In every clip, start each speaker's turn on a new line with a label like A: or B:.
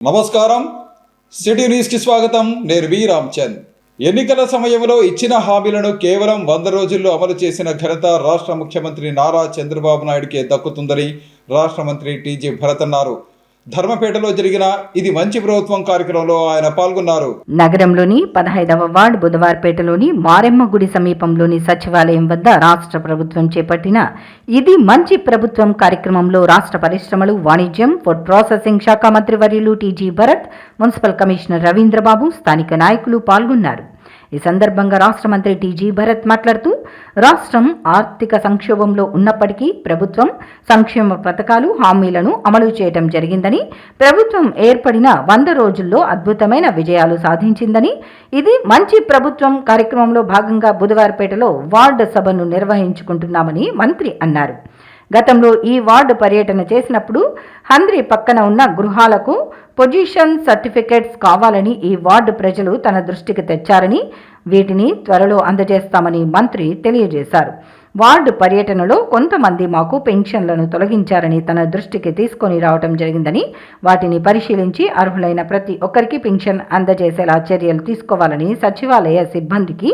A: నమస్కారం, సిటీ న్యూస్కి స్వాగతం. నేను వి రామచంద్. ఎన్నికల సమయంలో ఇచ్చిన హామీలను కేవలం 100 రోజుల్లో అమలు చేసిన ఘనత రాష్ట్ర ముఖ్యమంత్రి నారా చంద్రబాబు నాయుడుకే దక్కుతుందని రాష్ట్ర మంత్రి టీజీ భరత్ అన్నారు. ధర్మపేటలో జరిగిన ఇది మంచి ప్రభుత్వం కార్యక్రమంలో ఆయన పాల్గొన్నారు.
B: నగరంలోని 15వ వార్డు బుధవారపేటలోని మారెమ్మ గుడి సమీపంలోని సచివాలయం వద్ద రాష్ట్ర ప్రభుత్వం చేపట్టిన ఇది మంచి ప్రభుత్వం కార్యక్రమంలో రాష్ట్ర పరిశ్రమలు, వాణిజ్యం, ఫుడ్ ప్రాసెసింగ్ శాఖ మంత్రి వర్యులు TG Bharat, municipal commissioner Ravindra Babu, స్థానిక నాయకులు పాల్గొన్నారు. ఈ సందర్భంగా రాష్ట్ర మంత్రి టీజీ భరత్ మాట్లాడుతూ, రాష్ట్రం ఆర్థిక సంక్షోభంలో ఉన్నప్పటికీ ప్రభుత్వం సంక్షేమ పథకాలు, హామీలను అమలు చేయడం జరిగిందని, ప్రభుత్వం ఏర్పడిన 100 రోజుల్లో అద్భుతమైన విజయాలు సాధించిందని, ఇది మంచి ప్రభుత్వం కార్యక్రమంలో భాగంగా బుధవారపేటలో వార్డు సభను నిర్వహించుకుంటున్నామని మంత్రి అన్నారు. గతంలో ఈ వార్డు పర్యటన చేసినప్పుడు హంద్రి పక్కన ఉన్న గృహాలకు పొజిషన్ సర్టిఫికేట్స్ కావాలని ఈ వార్డు ప్రజలు తన దృష్టికి తెచ్చారని, వీటిని త్వరలో అందజేస్తామని మంత్రి తెలియజేశారు. వార్డు పర్యటనలో కొంతమంది మాకు పెన్షన్లను తొలగించారని తన దృష్టికి తీసుకొని రావడం జరిగిందని, వాటిని పరిశీలించి అర్హులైన ప్రతి ఒక్కరికి పెన్షన్ అందజేసేలా చర్యలు తీసుకోవాలని సచివాలయ సిబ్బందికి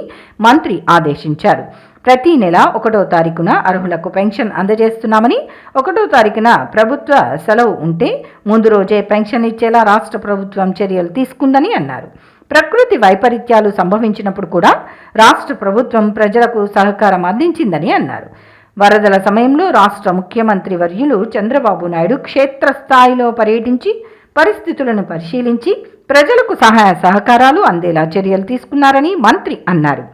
B: మంత్రి ఆదేశించారు. ప్రతి నెల 1వ తారీఖున అర్హులకు పెన్షన్ అందజేస్తున్నామని, 1వ తారీఖున ప్రభుత్వ సెలవు ఉంటే ముందు రోజే పెన్షన్ ఇచ్చేలా రాష్ట్ర ప్రభుత్వం చర్యలు తీసుకుందని అన్నారు. ప్రకృతి వైపరీత్యాలు సంభవించినప్పుడు కూడా రాష్ట్ర ప్రభుత్వం ప్రజలకు సహకారం అందించిందని అన్నారు. వరదల సమయంలో రాష్ట్ర ముఖ్యమంత్రి వర్యులు చంద్రబాబు నాయుడు క్షేత్రస్థాయిలో పర్యటించి పరిస్థితులను పరిశీలించి ప్రజలకు సహాయ సహకారాలు అందేలా చర్యలు తీసుకున్నారని మంత్రి అన్నారు.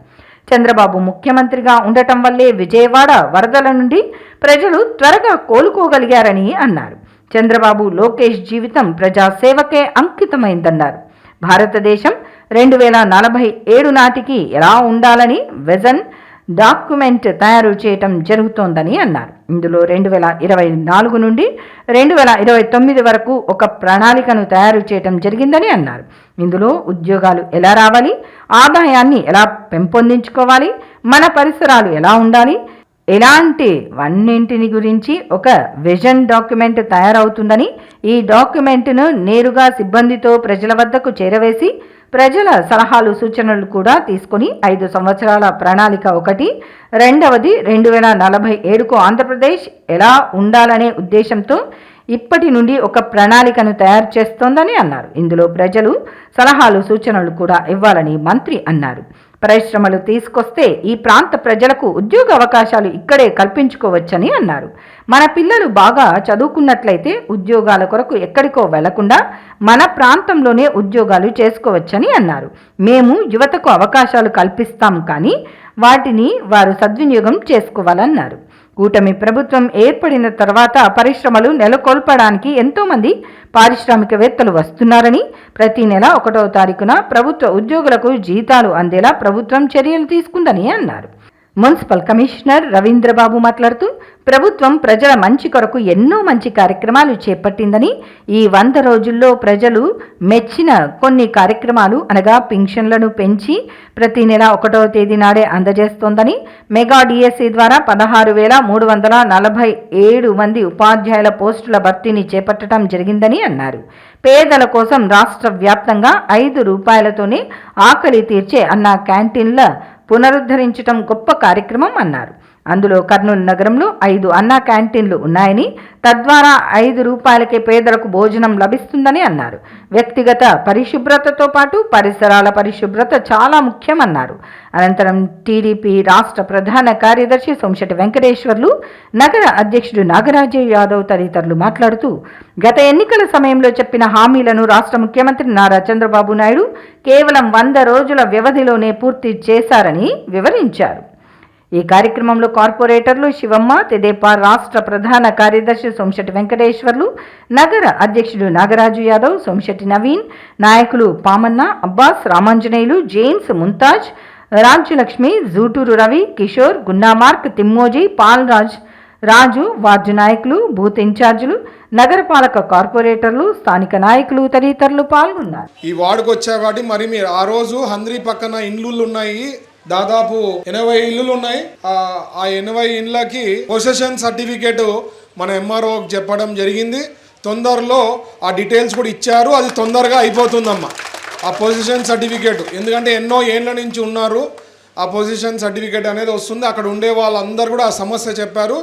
B: చంద్రబాబు ముఖ్యమంత్రిగా ఉండటం వల్లే విజయవాడ వరదల నుండి ప్రజలు త్వరగా కోలుకోగలిగారని అన్నారు. చంద్రబాబు, లోకేష్ జీవితం ప్రజాసేవకే అంకితమైందన్నారు. భారతదేశం 2047 నాటికి ఎలా ఉండాలని విజన్ డాక్యుమెంట్ తయారు చేయటం జరుగుతోందని అన్నారు. ఇందులో 2024 నుండి 2029 వరకు ఒక ప్రణాళికను తయారు చేయటం జరిగిందని అన్నారు. ఇందులో ఉద్యోగాలు ఎలా రావాలి, ఆదాయాన్ని ఎలా పెంపొందించుకోవాలి, మన పరిసరాలు ఎలా ఉండాలి, ఇలాంటి వన్నింటిని గురించి ఒక విజన్ డాక్యుమెంట్ తయారవుతుందని, ఈ డాక్యుమెంట్ను నేరుగా సిబ్బందితో ప్రజల వద్దకు చేరవేసి ప్రజల సలహాలు, సూచనలు కూడా తీసుకుని 5 సంవత్సరాల ప్రణాళిక ఒకటి, రెండవది 2047కు ఆంధ్రప్రదేశ్ ఎలా ఉండాలనే ఉద్దేశంతో ఇప్పటి నుండి ఒక ప్రణాళికను తయారు చేస్తోందని అన్నారు. ఇందులో ప్రజలు సలహాలు, సూచనలు కూడా ఇవ్వాలని మంత్రి అన్నారు. పరిశ్రమలు తీసుకొస్తే ఈ ప్రాంత ప్రజలకు ఉద్యోగ అవకాశాలు ఇక్కడే కల్పించుకోవచ్చని అన్నారు. మన పిల్లలు బాగా చదువుకున్నట్లయితే ఉద్యోగాల కొరకు ఎక్కడికో వెళ్లకుండా మన ప్రాంతంలోనే ఉద్యోగాలు చేసుకోవచ్చని అన్నారు. మేము యువతకు అవకాశాలు కల్పిస్తాం, కానీ వాటిని వారు సద్వినియోగం చేసుకోవాలన్నారు. కూటమి ప్రభుత్వం ఏర్పడిన తర్వాత పరిశ్రమలు నెలకొల్పడానికి ఎంతోమంది పారిశ్రామికవేత్తలు వస్తున్నారని, ప్రతి నెల 1వ తారీఖున ప్రభుత్వ ఉద్యోగులకు జీతాలు అందేలా ప్రభుత్వం చర్యలు తీసుకుందని అన్నారు. మున్సిపల్ కమిషనర్ రవీంద్రబాబు మాట్లాడుతూ, ప్రభుత్వం ప్రజల మంచి కొరకు ఎన్నో మంచి కార్యక్రమాలు చేపట్టిందని, ఈ 100 రోజుల్లో ప్రజలు మెచ్చిన కొన్ని కార్యక్రమాలు అనగా పెన్షన్లను పెంచి ప్రతి నెల 1వ తేదీ నాడే అందజేస్తోందని, మెగా డిఎస్సి ద్వారా 16,347 మంది ఉపాధ్యాయుల పోస్టుల భర్తీని చేపట్టడం జరిగిందని అన్నారు. పేదల కోసం రాష్ట్ర వ్యాప్తంగా 5 రూపాయలతోనే ఆకలి తీర్చే అన్న క్యాంటీన్ల పునరుద్ధరించడం గొప్ప కార్యక్రమం అన్నారు. అందులో కర్నూలు నగరంలో 5 అన్నా క్యాంటీన్లు ఉన్నాయని, తద్వారా 5 రూపాయలకే పేదలకు భోజనం లభిస్తుందని అన్నారు. వ్యక్తిగత పరిశుభ్రతతో పాటు పరిసరాల పరిశుభ్రత చాలా ముఖ్యమన్నారు. అనంతరం టీడీపీ రాష్ట్ర ప్రధాన కార్యదర్శి సోమిశెట్టి వెంకటేశ్వర్లు, నగర అధ్యక్షుడు నాగరాజు యాదవ్ తదితరులు మాట్లాడుతూ, గత ఎన్నికల సమయంలో చెప్పిన హామీలను రాష్ట్ర ముఖ్యమంత్రి నారా చంద్రబాబు నాయుడు కేవలం 100 రోజుల వ్యవధిలోనే పూర్తి చేశారని వివరించారు. ఈ కార్యక్రమంలో కార్పొరేటర్లు శివమ్మ, తెదేపా రాష్ట్ర ప్రధాన కార్యదర్శి సోమిశెట్టి వెంకటేశ్వర్లు, నగర అధ్యక్షుడు నాగరాజు యాదవ్, సోమిశెట్టి నవీన్, నాయకులు పామన్న, అబ్బాస్, రామాంజనేయులు, జేమ్స్, ముంతాజ్, రాజ్యలక్ష్మి, జూటూరు రవి, కిషోర్, గున్నామార్క్, తిమ్మోజీ, పాల్ రాజు, వార్డు నాయకులు, బూత్ ఇన్ఛార్జీలు, నగరపాలక కార్పొరేటర్లు, స్థానిక నాయకులు తదితరులు పాల్గొన్నారు.
C: ఈ వార్డుకు వచ్చా కాబట్టి మరి మీరు ఆ రోజు హంద్రి పక్కన ఇండ్లు ఉన్నాయి, దాదాపు 80 ఇల్లులు ఉన్నాయి. ఆ 80 ఇండ్లకి పొసెషన్ సర్టిఫికేట్ మన ఎంఆర్ఓకి చెప్పడం జరిగింది. తొందరలో ఆ డీటెయిల్స్ కూడా ఇచ్చారు. అది తొందరగా అయిపోతుందమ్మా ఆ పొజిషన్ సర్టిఫికేట్. ఎందుకంటే ఎన్నో ఏళ్ళ నుంచి ఉన్నారు, ఆ పొజిషన్ సర్టిఫికేట్ అనేది వస్తుంది. అక్కడ ఉండే వాళ్ళందరూ కూడా ఆ సమస్య చెప్పారు,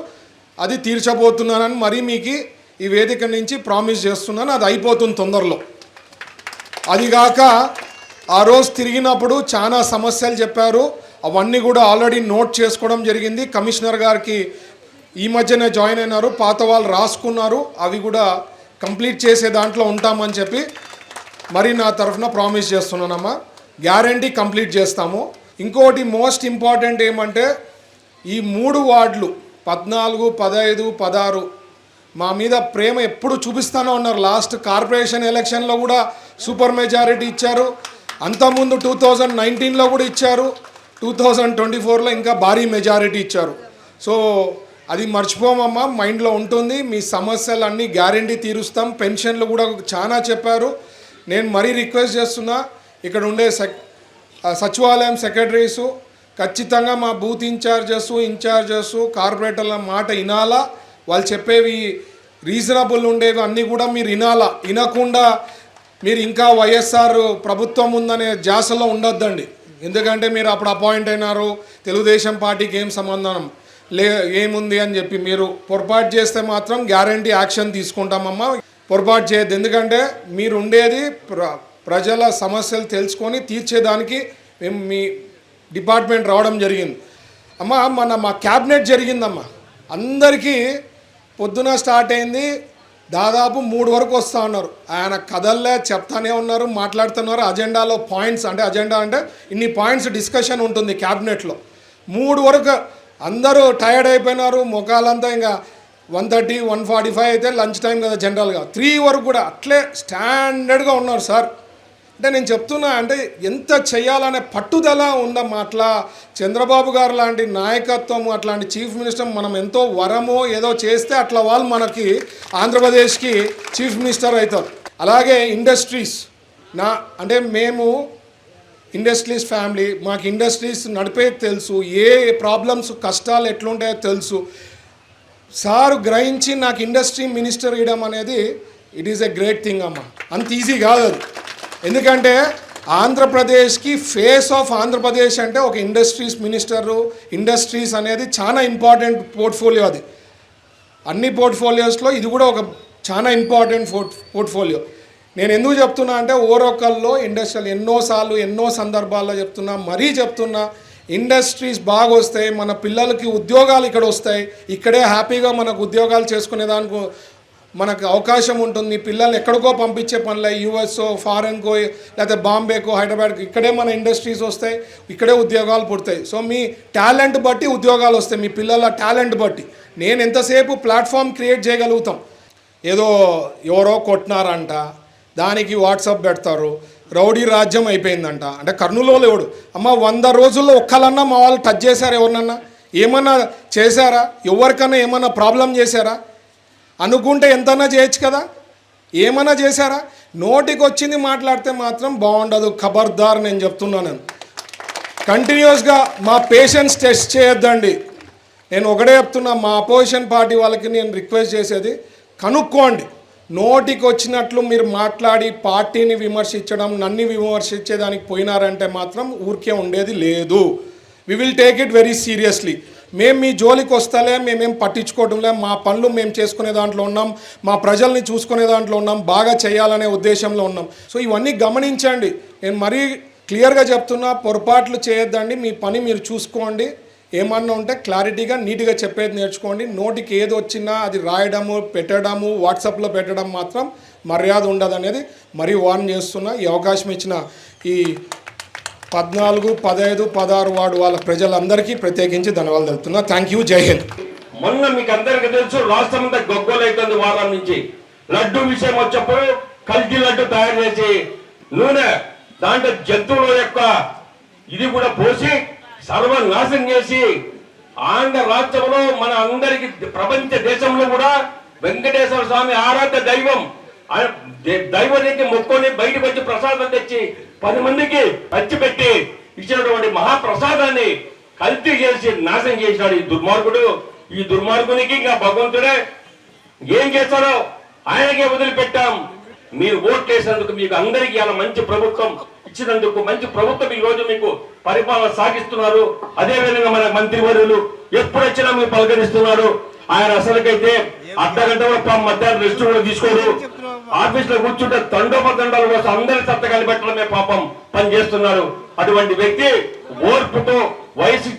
C: అది తీర్చబోతున్నానని మరీ మీకు ఈ వేదిక నుంచి ప్రామిస్ చేస్తున్నాను. అది అయిపోతుంది తొందరలో. అదిగాక ఆ రోజు తిరిగినప్పుడు చాలా సమస్యలు చెప్పారు, అవన్నీ కూడా ఆల్రెడీ నోట్ చేసుకోవడం జరిగింది. కమిషనర్ గారికి ఈ మధ్యనే జాయిన్ అయినారు, పాత వాళ్ళు రాసుకున్నారు, అవి కూడా కంప్లీట్ చేసే దాంట్లో ఉంటామని చెప్పి మరి నా తరఫున ప్రామిస్ చేస్తున్నానమ్మా. గ్యారంటీ కంప్లీట్ చేస్తాము. ఇంకోటి మోస్ట్ ఇంపార్టెంట్ ఏమంటే ఈ 3 వార్డులు 14, 15, 16 మా మీద ప్రేమ ఎప్పుడు చూపిస్తూనే ఉన్నారు. లాస్ట్ కార్పొరేషన్ ఎలక్షన్లో కూడా సూపర్ మెజారిటీ ఇచ్చారు, అంతకుముందు 2019లో కూడా ఇచ్చారు, 2024లో ఇంకా భారీ మెజారిటీ ఇచ్చారు. సో అది మర్చిపోమమ్మా, మైండ్లో ఉంటుంది. మీ సమస్యలన్నీ గ్యారంటీ తీరుస్తాం. పెన్షన్లు కూడా చాలా చెప్పారు. నేను మరీ రిక్వెస్ట్ చేస్తున్నా, ఇక్కడ ఉండే సచివాలయం సెక్రటరీసు ఖచ్చితంగా మా బూత్ ఇన్ఛార్జెస్ కార్పొరేటర్ల మాట వినాలా. వాళ్ళు చెప్పేవి రీజనబుల్ ఉండేవి అన్నీ కూడా మీరు వినాలా. వినకుండా మీరు ఇంకా వైఎస్ఆర్ ప్రభుత్వం ఉందనే ధ్యాసలో ఉండొద్దండి. ఎందుకంటే మీరు అప్పుడు అపాయింట్ అయినారు, తెలుగుదేశం పార్టీకి ఏం సంబంధం ఏముంది అని చెప్పి మీరు పొరపాటు చేస్తే మాత్రం గ్యారంటీ యాక్షన్ తీసుకుంటామమ్మా. పొరపాటు చేయొద్దు. ఎందుకంటే మీరు ఉండేది ప్రజల సమస్యలు తెలుసుకొని తీర్చేదానికి మేము మీ డిపార్ట్మెంట్ రావడం జరిగింది అమ్మా. మా క్యాబినెట్ జరిగిందమ్మా, అందరికీ పొద్దున స్టార్ట్ అయింది, దాదాపు 3 వరకు వస్తూ ఉన్నారు. ఆయన కథల్లే చెప్తానే ఉన్నారు, మాట్లాడుతున్నారు. అజెండాలో పాయింట్స్ అంటే అజెండా అంటే ఇన్ని పాయింట్స్ డిస్కషన్ ఉంటుంది క్యాబినెట్లో. 3 వరకు అందరూ టైర్డ్ అయిపోయినారు, ముఖాలంతా ఇంకా 1:30, 1:45 అయితే లంచ్ టైం కదా జనరల్గా. 3 వరకు కూడా అట్లే స్టాండర్డ్గా ఉన్నారు సార్. అంటే నేను చెప్తున్నా, అంటే ఎంత చేయాలనే పట్టుదల ఉందమ్మా. అట్లా చంద్రబాబు గారు లాంటి నాయకత్వం, అట్లాంటి చీఫ్ మినిస్టర్ మనం ఎంతో వరమో ఏదో చేస్తే అట్లా వాళ్ళు మనకి ఆంధ్రప్రదేశ్కి చీఫ్ మినిస్టర్ అవుతారు. అలాగే ఇండస్ట్రీస్ అంటే మేము ఇండస్ట్రీస్ ఫ్యామిలీ, మాకు ఇండస్ట్రీస్ నడిపేది తెలుసు, ఏ ప్రాబ్లమ్స్ కష్టాలు ఎట్లుంటాయో తెలుసు. సార్ గ్రహించి నాకు ఇండస్ట్రీ మినిస్టర్ ఇవ్వడం అనేది it is a great thing అమ్మా. అంత ఈజీ కాదు అది. ఎందుకంటే ఆంధ్రప్రదేశ్కి ఫేస్ ఆఫ్ ఆంధ్రప్రదేశ్ అంటే ఒక ఇండస్ట్రీస్ మినిస్టరు. ఇండస్ట్రీస్ అనేది చాలా ఇంపార్టెంట్ పోర్ట్ఫోలియో. అది అన్ని పోర్ట్ఫోలియోస్లో ఇది కూడా ఒక చాలా ఇంపార్టెంట్ పోర్ట్ఫోలియో. నేను ఎందుకు చెప్తున్నా అంటే ఓరొకల్లో ఇండస్ట్రియల్ ఎన్నోసార్లు ఎన్నో సందర్భాల్లో చెప్తున్నా, మరీ చెప్తున్నా, ఇండస్ట్రీస్ బాగా వస్తాయి, మన పిల్లలకి ఉద్యోగాలు ఇక్కడ వస్తాయి, ఇక్కడే హ్యాపీగా మనకు ఉద్యోగాలు చేసుకునేదానికి మనకు అవకాశం ఉంటుంది. పిల్లల్ని ఎక్కడికో పంపించే పనులే, యూఎస్ఓ, ఫారెన్కో, లేకపోతే బాంబేకో, హైదరాబాద్కో, ఇక్కడే మన ఇండస్ట్రీస్ వస్తాయి, ఇక్కడే ఉద్యోగాలు పుడతాయి. సో మీ టాలెంట్ బట్టి ఉద్యోగాలు వస్తాయి, మీ పిల్లల టాలెంట్ బట్టి. నేను ఎంతసేపు ప్లాట్ఫామ్ క్రియేట్ చేయగలుగుతాం. ఏదో ఎవరో కొట్టినారంట, దానికి వాట్సాప్ పెడతారు, రౌడీ రాజ్యం అయిపోయిందంట. అంటే కర్నూలులో ఎవడు అమ్మ 100 రోజుల్లో ఒక్కలన్నా మా వాళ్ళు టచ్ చేశారా? ఎవరినన్నా ఏమన్నా చేశారా? ఎవరికన్నా ఏమన్నా ప్రాబ్లం చేశారా? అనుకుంటే ఎంతన్నా చేయొచ్చు కదా, ఏమన్నా చేశారా? నోటికి వచ్చింది మాట్లాడితే మాత్రం బాగుండదు. ఖబర్దార్, నేను చెప్తున్నాను. కంటిన్యూస్గా మా పేషెన్స్ టెస్ట్ చేయొద్దండి. నేను ఒకటే చెప్తున్నా, మా అపోజిషన్ పార్టీ వాళ్ళకి నేను రిక్వెస్ట్ చేసేది, కనుక్కోండి. నోటికి వచ్చినట్లు మీరు మాట్లాడి పార్టీని విమర్శించడం, నన్ను విమర్శించేదానికి పోయినారంటే మాత్రం ఊరికే ఉండేది లేదు. We will take it very seriously. మేము మీ జోలికి వస్తలే, మేమేం పట్టించుకోవడంలే, మా పనులు మేము చేసుకునే దాంట్లో ఉన్నాం, మా ప్రజల్ని చూసుకునే దాంట్లో ఉన్నాం, బాగా చేయాలనే ఉద్దేశంలో ఉన్నాం. సో ఇవన్నీ గమనించండి. నేను మరీ క్లియర్గా చెప్తున్నా, పొరపాట్లు చేయొద్దండి, మీ పని మీరు చూసుకోండి. ఏమన్నా ఉంటే క్లారిటీగా నీట్గా చెప్పేది నేర్చుకోండి. నోటికి ఏది వచ్చినా అది రాయడము, పెట్టడము, వాట్సాప్లో పెట్టడం మాత్రం మర్యాద ఉండదు అనేది మరీ వార్న్ చేస్తున్నా. ఈ అవకాశం ఇచ్చిన ఈ 14, 15, 16 వార్డు వాళ్ళ ప్రజలందరికీ ప్రత్యేకించి ధన్యవాదాలు తెలుపుతున్నా. Thank you. జై హింద్.
D: మొన్న మీకు అందరికీ తెలుసు, రాష్ట్రం అంతా గొగ్గోలైతుంది వారం నుంచి. లడ్డు విషయం వచ్చప్పుడు కల్తీ లడ్డు తయారు చేసి నూనె దాంట్లో జంతువుల యొక్క ఇది కూడా పోసి సర్వనాశనం చేసి ఆంధ్ర రాష్ట్రంలో మన అందరికి ప్రపంచ దేశంలో కూడా వెంకటేశ్వర స్వామి ఆరాధ్య దైవం దైవానికి మొక్కుని బయటకు వచ్చి ప్రసాదం తెచ్చి 10 మందికి పంచిపెట్టి ఇచ్చినటువంటి మహాప్రసాదాన్ని కల్తీ చేసి నాశనం చేసినాడు ఈ దుర్మార్గుడు. ఈ దుర్మార్గునికి ఇంకా భగవంతుడే ఏం చేస్తారో ఆయనకే వదిలిపెట్టాం. మీరు ఓట్లేసినందుకు మీకు అందరికీ అలా మంచి ప్రభుత్వం ఇచ్చినందుకు, మంచి ప్రభుత్వం ఈ రోజు మీకు పరిపాలన సాగిస్తున్నారు. అదే విధంగా మన మంత్రివర్యులు ఎప్పుడొచ్చినా మీరు పలకరిస్తున్నారు. ఆయన అసలుకైతే అర్ధగంట మధ్యాహ్నం రెస్ట్ కూడా తీసుకోడు. ఆఫీస్ లో కూర్చుంటే తండోపతండాల కోసం అందరి సంతకాలు పెట్టడమే పాపం పని చేస్తున్నారు. అటువంటి వ్యక్తి ఓర్పుతో,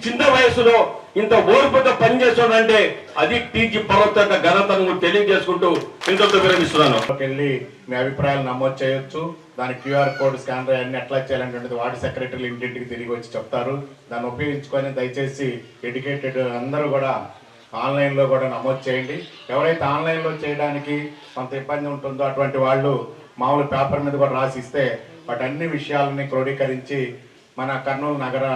D: చిన్న వయసులో ఇంత ఓర్పుతో పనిచేస్తాడంటే అది టీజీ పర్వత ఘనతను తెలియజేసుకుంటూ ఇంతతో విరమిస్తున్నాను.
E: వెళ్ళి మీ అభిప్రాయాలు నమోదు చేయొచ్చు. దాని క్యూఆర్ కోడ్ స్కానర్ అన్ని ఎట్లా చేయాలనేది వార్డు సెక్రటరీలు ఇంటింటికి తిరిగి వచ్చి చెప్తారు. దాన్ని ఉపయోగించుకొని దయచేసి ఎడ్యుకేటెడ్ అందరూ కూడా ఆన్లైన్లో కూడా నమోదు చేయండి. ఎవరైతే ఆన్లైన్లో చేయడానికి కొంత ఇబ్బంది ఉంటుందో అటువంటి వాళ్ళు మామూలు పేపర్ మీద కూడా రాసిస్తే వాటన్ని విషయాలని క్రోడీకరించి మన కర్నూలు నగర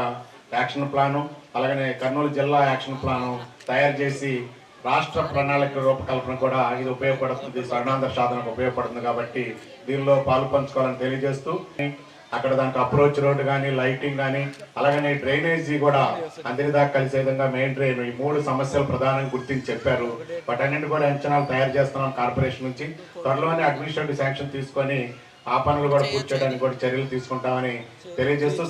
E: యాక్షన్ ప్లాను, అలాగనే కర్నూలు జిల్లా యాక్షన్ ప్లాను తయారు చేసి రాష్ట్ర ప్రణాళిక రూపకల్పన కూడా ఇది ఉపయోగపడుతుంది, స్వర్ణాంధ్ర సాధనకు ఉపయోగపడుతుంది. కాబట్టి దీనిలో పాలు పంచుకోవాలని తెలియజేస్తూ అక్కడ దానికి అప్రోచ్ రోడ్ కానీ, లైటింగ్ కానీ, అలాగనే డ్రైనేజీ కూడా అందరి దాకా కలిసే విధంగా మెయిన్ డ్రైన్, ఈ 3 సమస్యలు ప్రధానంగా గుర్తించి చెప్పారు. వాటన్నింటి కూడా అంచనాలు తయారు చేస్తున్నాం కార్పొరేషన్ నుంచి. త్వరలోనే అడ్మినిస్ట్రేటివ్ శాంక్షన్ తీసుకొని ఆ పనులు కూడా పూర్తి చేయడానికి కూడా చర్యలు తీసుకుంటామని తెలియజేస్తూ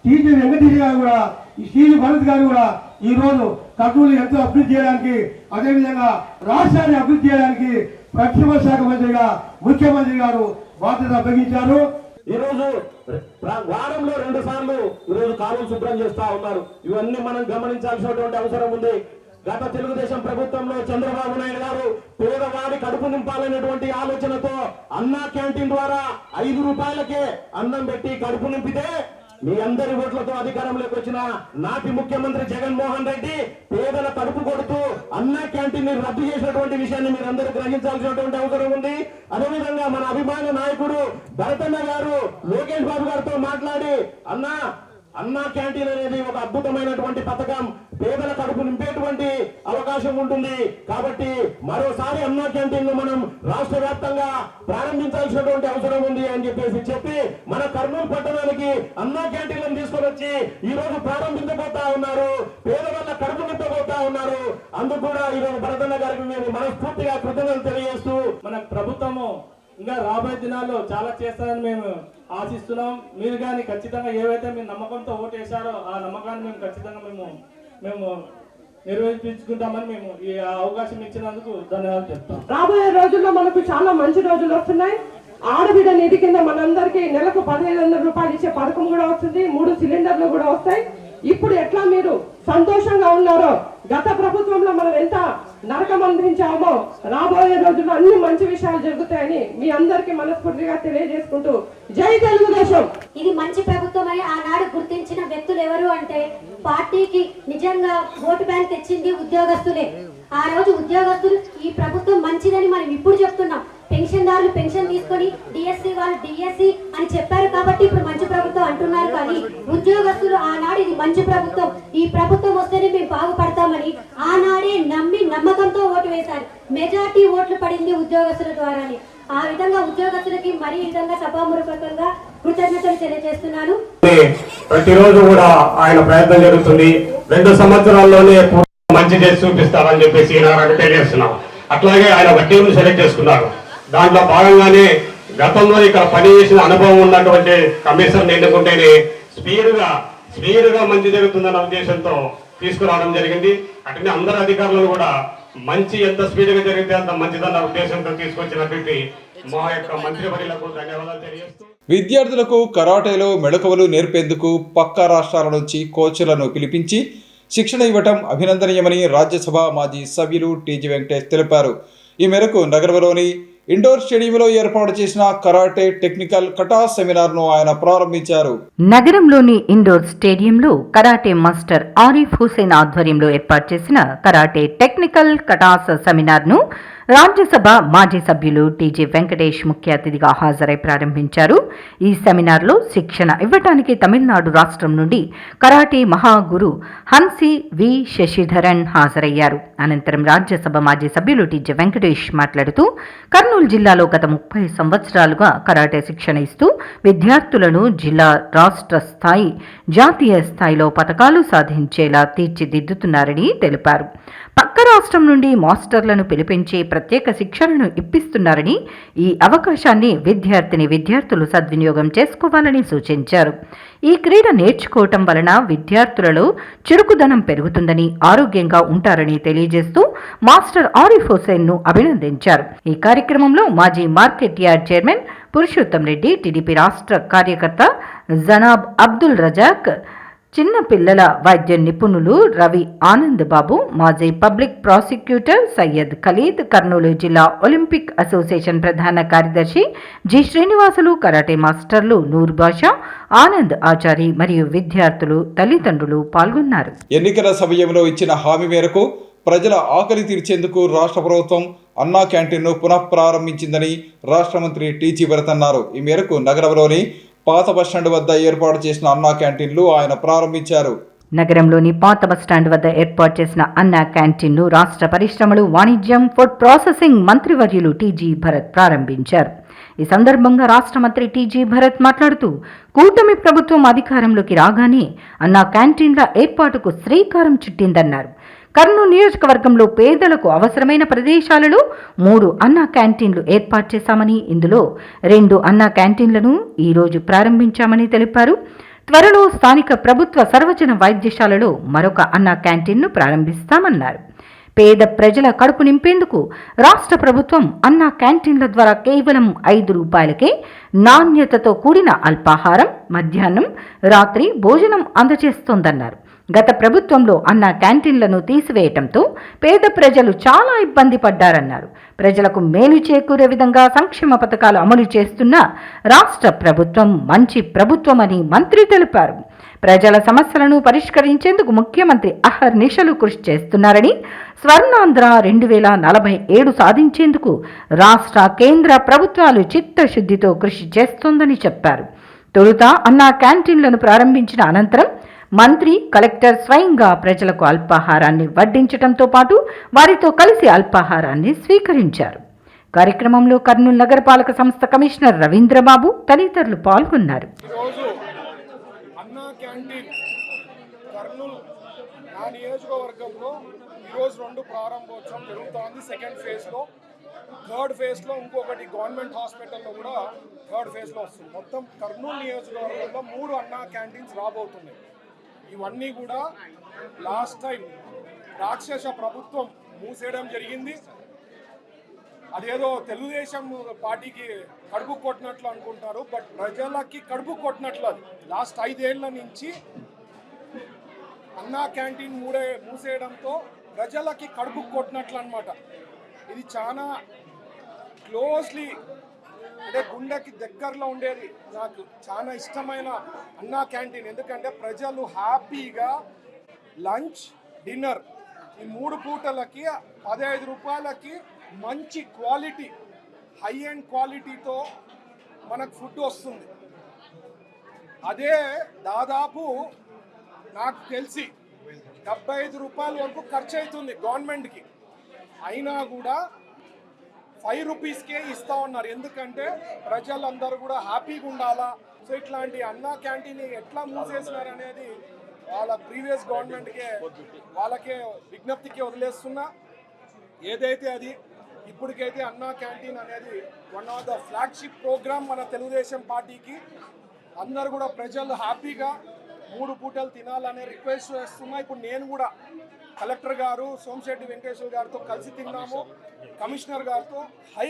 F: టీజీ వెంకటేష్ గారు కూడా, ఈ శ్రీజీ భరత్ గారు కూడా ఈ రోజు కర్నూలు ఎంతో అభివృద్ధి చేయడానికి, అదేవిధంగా రాష్ట్రాన్ని అభివృద్ధి చేయడానికి పరిశ్రమ శాఖ మంత్రిగా ముఖ్యమంత్రి గారు బాధ్యత అప్పగించారు.
G: ఈ రోజు వారంలో 2 సార్లు ఈరోజు కాలువలు శుభ్రం చేస్తా ఉన్నారు. ఇవన్నీ మనం గమనించాల్సినటువంటి అవసరం ఉంది. గత తెలుగుదేశం ప్రభుత్వంలో చంద్రబాబు నాయుడు గారు పేదవాడి కడుపు నింపాలనేటువంటి ఆలోచనతో అన్నా క్యాంటీన్ ద్వారా 5 రూపాయలకే అన్నం పెట్టి కడుపు నింపితే మీ అందరి ఓట్లతో అధికారంలోకి వచ్చిన నాటి ముఖ్యమంత్రి జగన్మోహన్ రెడ్డి పేదల కడుపు కొడుతూ అన్నా క్యాంటీన్ ని రద్దు చేసినటువంటి విషయాన్ని మీరు అందరూ గ్రహించాల్సినటువంటి అవసరం ఉంది. అదేవిధంగా మన అభిమాన నాయకుడు భరతన్న గారు లోకేష్ బాబు గారితో మాట్లాడి అన్నా క్యాంటీన్ అనేది ఒక అద్భుతమైనటువంటి పథకం, పేదల కడుపు నింపేటువంటి అవకాశం ఉంటుంది. కాబట్టి మరోసారి అన్నా క్యాంటీన్ మనం రాష్ట్ర వ్యాప్తంగా ప్రారంభించాల్సినటువంటి అవసరం ఉంది అని చెప్పి మన కర్నూలు పట్టణానికి అన్నా క్యాంటీన్లను తీసుకొని వచ్చి ఈ రోజు ప్రారంభించబోతా ఉన్నారు. పేదవాళ్ళ కడుపు నింపబోతా ఉన్నారు. అందుకు కూడా ఈ రోజు భరతన్న గారికి మేము మనస్ఫూర్తిగా కృతజ్ఞతలు తెలియజేస్తూ మన ప్రభుత్వము ఇంకా రాబోయే దినాల్లో చాలా చేస్తారని మేము ఆశిస్తున్నాం. మీరు కానీ ఖచ్చితంగా ఏవైతే మీరు నమ్మకంతో ఓటు వేశారో ఆ నమ్మకాన్ని మేము ఖచ్చితంగా మేము నిర్వహించుకుంటామని మేము ఈ అవకాశం ఇచ్చినందుకు ధన్యవాదాలు చెప్తాం.
H: రాబోయే రోజుల్లో మనకు చాలా మంచి రోజులు వస్తున్నాయి. ఆడబిడ్డ నిధి కింద మనందరికీ నెలకు 1500 రూపాయలు ఇచ్చే పథకం కూడా వస్తుంది. 3 సిలిండర్లు కూడా వస్తాయి. ఇప్పుడు ఎట్లా మీరు సంతోషంగా ఉన్నారో, గత ప్రభుత్వంలో మనం ఎంత నరకం అందించామో రాబోయే రోజుల్లో అన్ని మంచి విషయాలు జరుగుతాయని మీ అందరికీ మనస్ఫూర్తిగా తెలియజేసుకుంటూ జై తెలుగుదేశం.
I: ఇది మంచి ప్రభుత్వం అని ఆనాడు గుర్తించిన వ్యక్తులు ఎవరు అంటే పార్టీకి నిజంగా ఓటు బ్యాంక్ తెచ్చింది ఉద్యోగస్తులే. ఆ రోజు ఉద్యోగస్తులు ఈ ప్రభుత్వం మంచిదని మనం ఇప్పుడు చెప్తున్నాం. పెన్షన్దారులు పెన్షన్ తీసుకొని డిఎస్సి వాళ్ళు డిఎస్సి అని చెప్పారు కాబట్టి ఇప్పుడు మంచి ప్రభుత్వం అంటున్నారు. కానీ ఉద్యోగస్తులు ఆనాడు ఇది మంచి ప్రభుత్వం, ఈ ప్రభుత్వం వస్తేనే మేము బాగుపడతామని ఆనాడే నమ్మి నమ్మకంతో ఓటు వేశారు. మెజార్టీ ఓట్లు పడింది ఉద్యోగస్తుల ద్వారానే. ఆ విధంగా ఉద్యోగస్తులకి మరీ ఈ విధంగా సభాముఖంగా కృతజ్ఞతలు తెలియజేస్తున్నాను.
G: ప్రతిరోజు కూడా ఆయన ప్రయత్నం జరుగుతుంది. 2 సంవత్సరాల్లోనే మంచి చేసి చూపిస్తారని చెప్పేసి తెలియజేస్తున్నాం. అట్లాగే ఆయన టీంను సెలెక్ట్ చేసుకున్నారు. దాంట్లో భాగంగానే గతంలో ఇక్కడ పనిచేసిన అనుభవం ఉన్నటువంటి కమిషనర్ ఎన్నుకుంటేనే స్పీడ్గా మంచి జరుగుతుందన్న ఉద్దేశంతో తీసుకురావడం జరిగింది. అట్లనే అందరు అధికారులను కూడా మంచి ఎంత స్పీడ్గా జరిగితే అంత మంచిదన్న ఉద్దేశంతో తీసుకొచ్చినటువంటి మా యొక్క మంత్రివర్యులకు ధన్యవాదాలు తెలియజేస్తూ,
A: విద్యార్థులకు కరాటేలో మెళకువలు నేర్పేందుకు పక్క రాష్ట్రాల నుంచి కోచ్లను పిలిపించి శిక్షణ ఇవ్వటం అభినందనీయమని రాజ్యసభ మాజీ సభ్యులు టీజీ వెంకటేష్ తెలిపారు. ఈ మేరకు నగరంలోని ఇండోర్ స్టేడియంలో ఏర్పాటు చేసిన కరాటే టెక్నికల్ కటా సెమినార్ను ఆయన ప్రారంభించారు.
B: నగరంలోని ఇండోర్ స్టేడియంలో కరాటే మాస్టర్ ఆరిఫ్ హుసేన్ ఆధ్వర్యంలో ఏర్పాటు చేసిన కరాటే టెక్నికల్ కటాస్ సెమినార్ను రాజ్యసభ మాజీ సభ్యులు టీజీ వెంకటేష్ ముఖ్య అతిథిగా హాజరై ప్రారంభించారు. ఈ సెమినార్లో శిక్షణ ఇవ్వటానికి తమిళనాడు రాష్ట్రం నుండి కరాటే మహాగురు హన్సి వి శశిధరన్ హాజరయ్యారు. అనంతరం రాజ్యసభ మాజీ సభ్యులు టీజీ వెంకటేష్ మాట్లాడుతూ కర్నూలు జిల్లాలో గత 30 సంవత్సరాలుగా కరాటే శిక్షణ ఇస్తూ విద్యార్థులను జిల్లా, రాష్ట్ర స్థాయి, జాతీయ స్థాయిలో పతకాలు సాధించేలా తీర్చిదిద్దుతున్నారని తెలిపారు. పక్క రాష్ట్రం నుండి మాస్టర్లను పిలిపించి ప్రత్యేక శిక్షణను ఇప్పిస్తున్నారని, ఈ అవకాశాన్ని విద్యార్థులు సద్వినియోగం చేసుకోవాలని సూచించారు. ఈ క్రీడ నేర్చుకోవటం వలన విద్యార్థులలో చురుకుదనం పెరుగుతుందని, ఆరోగ్యంగా ఉంటారని తెలియజేస్తూ మాస్టర్ ఆరిఫ్ హుసేన్ను అభినందించారు. ఈ కార్యక్రమంలో మాజీ market yard chairman Purushottam Reddy, TDP రాష్ట్ర కార్యకర్త జనాబ్ అబ్దుల్ రజాక్, చిన్న పిల్లల వైద్య నిపుణులు రవి ఆనంద్ బాబు, మాజీ public prosecutor Syed Khalid, Kurnool జిల్లా ఒలింపిక్ అసోసియేషన్ ప్రధాన కార్యదర్శి జి శ్రీనివాసులు, కరాటే మాస్టర్లు నూర్ బాషా, ఆనంద్ ఆచారి మరియు విద్యార్థులు, తల్లిదండ్రులు పాల్గొన్నారు.
A: ఎన్నికల సమయంలో ఇచ్చిన హామీ మేరకు ప్రజల ఆకలి తీర్చేందుకు రాష్ట్ర ప్రభుత్వం అన్నా క్యాంటీన్ను పునఃప్రారంభించిందని రాష్ట్ర మంత్రి టీజీ భరత్ అన్నారు. ఈ మేరకు నగరంలోని పాత బస్టాండ్ వద్ద ఏర్పాటు చేసిన అన్నా క్యాంటీన్లు ఆయన ప్రారంభించారు.
B: నగరంలోని పాత బస్టాండ్ వద్ద ఏర్పాటు చేసిన అన్నా క్యాంటీన్ను రాష్ట్ర పరిశ్రమలు, వాణిజ్యం, ఫుడ్ ప్రాసెసింగ్ మంత్రివర్యులు టీజీ భరత్ ప్రారంభించారు. ఈ సందర్భంగా రాష్ట్ర మంత్రి టీజీ భరత్ మాట్లాడుతూ, కూటమి ప్రభుత్వం అధికారంలోకి రాగానే అన్నా క్యాంటీన్ల ఏర్పాటుకు శ్రీకారం చుట్టిందన్నారు. కర్నూలు నియోజకవర్గంలో పేదలకు అవసరమైన ప్రదేశాలలో 3 అన్నా క్యాంటీన్లు ఏర్పాటు చేశామని, ఇందులో 2 అన్నా క్యాంటీన్లను ఈరోజు ప్రారంభించామని తెలిపారు. త్వరలో స్థానిక ప్రభుత్వ సర్వజన వైద్యశాలలో మరొక అన్నా క్యాంటీన్ను ప్రారంభిస్తామన్నారు. పేద ప్రజల కడుపు నింపేందుకు రాష్ట్ర ప్రభుత్వం అన్నా క్యాంటీన్ల ద్వారా కేవలం 5 రూపాయలకే నాణ్యతతో కూడిన అల్పాహారం, మధ్యాహ్నం, రాత్రి భోజనం అందజేస్తోందన్నారు. గత ప్రభుత్వంలో అన్నా క్యాంటీన్లను తీసివేయటంతో పేద ప్రజలు చాలా ఇబ్బంది పడ్డారన్నారు. ప్రజలకు మేలు చేకూరే విధంగా సంక్షేమ పథకాలు అమలు చేస్తున్న రాష్ట్ర ప్రభుత్వం మంచి ప్రభుత్వమని మంత్రి తెలిపారు. ప్రజల సమస్యలను పరిష్కరించేందుకు ముఖ్యమంత్రి అహర్నిశలు కృషి చేస్తున్నారని, స్వర్ణాంధ్ర 2047 సాధించేందుకు రాష్ట్ర, కేంద్ర ప్రభుత్వాలు చిత్తశుద్ధితో కృషి చేస్తోందని చెప్పారు. తొలుత అన్నా క్యాంటీన్లను ప్రారంభించిన అనంతరం మంత్రి, కలెక్టర్ స్వయంగా ప్రజలకు అల్పాహారాన్ని వడ్డించడంతో పాటు వారితో కలిసి అల్పాహారాన్ని స్వీకరించారు. కార్యక్రమంలో కర్నూలు నగరపాలక సంస్థ కమిషనర్ రవీంద్రబాబు తదితరులు పాల్గొన్నారు.
C: అన్నా క్యాంటీన్ కర్నూలు నా నియోజకవర్గంలో ఈరోజు 2 ప్రారంభోత్సవం జరుగుతోంది. సెకండ్ ఫేజ్లో, థర్డ్ ఫేజ్లో ఇంకొకటి గవర్నమెంట్ హాస్పిటల్లో కూడా థర్డ్ ఫేజ్లో వస్తుంది. మొత్తం కర్నూలు నియోజకవర్గంలో 3 అన్నా క్యాంటీన్స్ రాబోతున్నాయి. ఇవన్నీ కూడా లాస్ట్ టైం రాక్షస ప్రభుత్వం మూసేయడం జరిగింది. అదేదో తెలుగుదేశం పార్టీకి కడుపు కొట్టినట్లు అనుకుంటారు, బట్ ప్రజలకి కడుపు కొట్టినట్లు. అది లాస్ట్ 5 ఏళ్ల నుంచి అన్నా క్యాంటీన్ మూసేయడంతో ప్రజలకి కడుపు కొట్టినట్లు అనమాట. ఇది చాలా క్లోజ్లీ, అంటే గుండెకి దగ్గరలో ఉండేది. నాకు చాలా ఇష్టమైన అన్నా క్యాంటీన్. ఎందుకంటే ప్రజలు హ్యాపీగా లంచ్, డిన్నర్ ఈ 3 పూటలకి 15 రూపాయలకి మంచి క్వాలిటీ, హై అండ్ క్వాలిటీతో మనకు ఫుడ్ వస్తుంది. అదే దాదాపు నాకు తెలిసి 75 రూపాయల వరకు ఖర్చు అవుతుంది గవర్నమెంట్కి. అయినా కూడా 5 రూపీస్కే ఇస్తూ ఉన్నారు. ఎందుకంటే ప్రజలందరూ కూడా హ్యాపీగా ఉండాలా. సో ఇట్లాంటి అన్నా క్యాంటీన్ ఎట్లా మూసేసినారు అనేది వాళ్ళ ప్రీవియస్ గవర్నమెంట్కే, వాళ్ళకే విజ్ఞప్తికి వదిలేస్తున్నా. ఏదైతే అది ఇప్పటికైతే అన్నా క్యాంటీన్ అనేది one of the flagship programme మన తెలుగుదేశం పార్టీకి. అందరు కూడా ప్రజలు హ్యాపీగా 3 పూటలు తినాలనే రిక్వెస్ట్ చేస్తున్నా. ఇప్పుడు నేను కూడా కలెక్టర్ గారు సోమశెట్టి వెంకటేశ్వర గారితో కలిసి తిన్నాము, కమిషనర్ గారితో. హై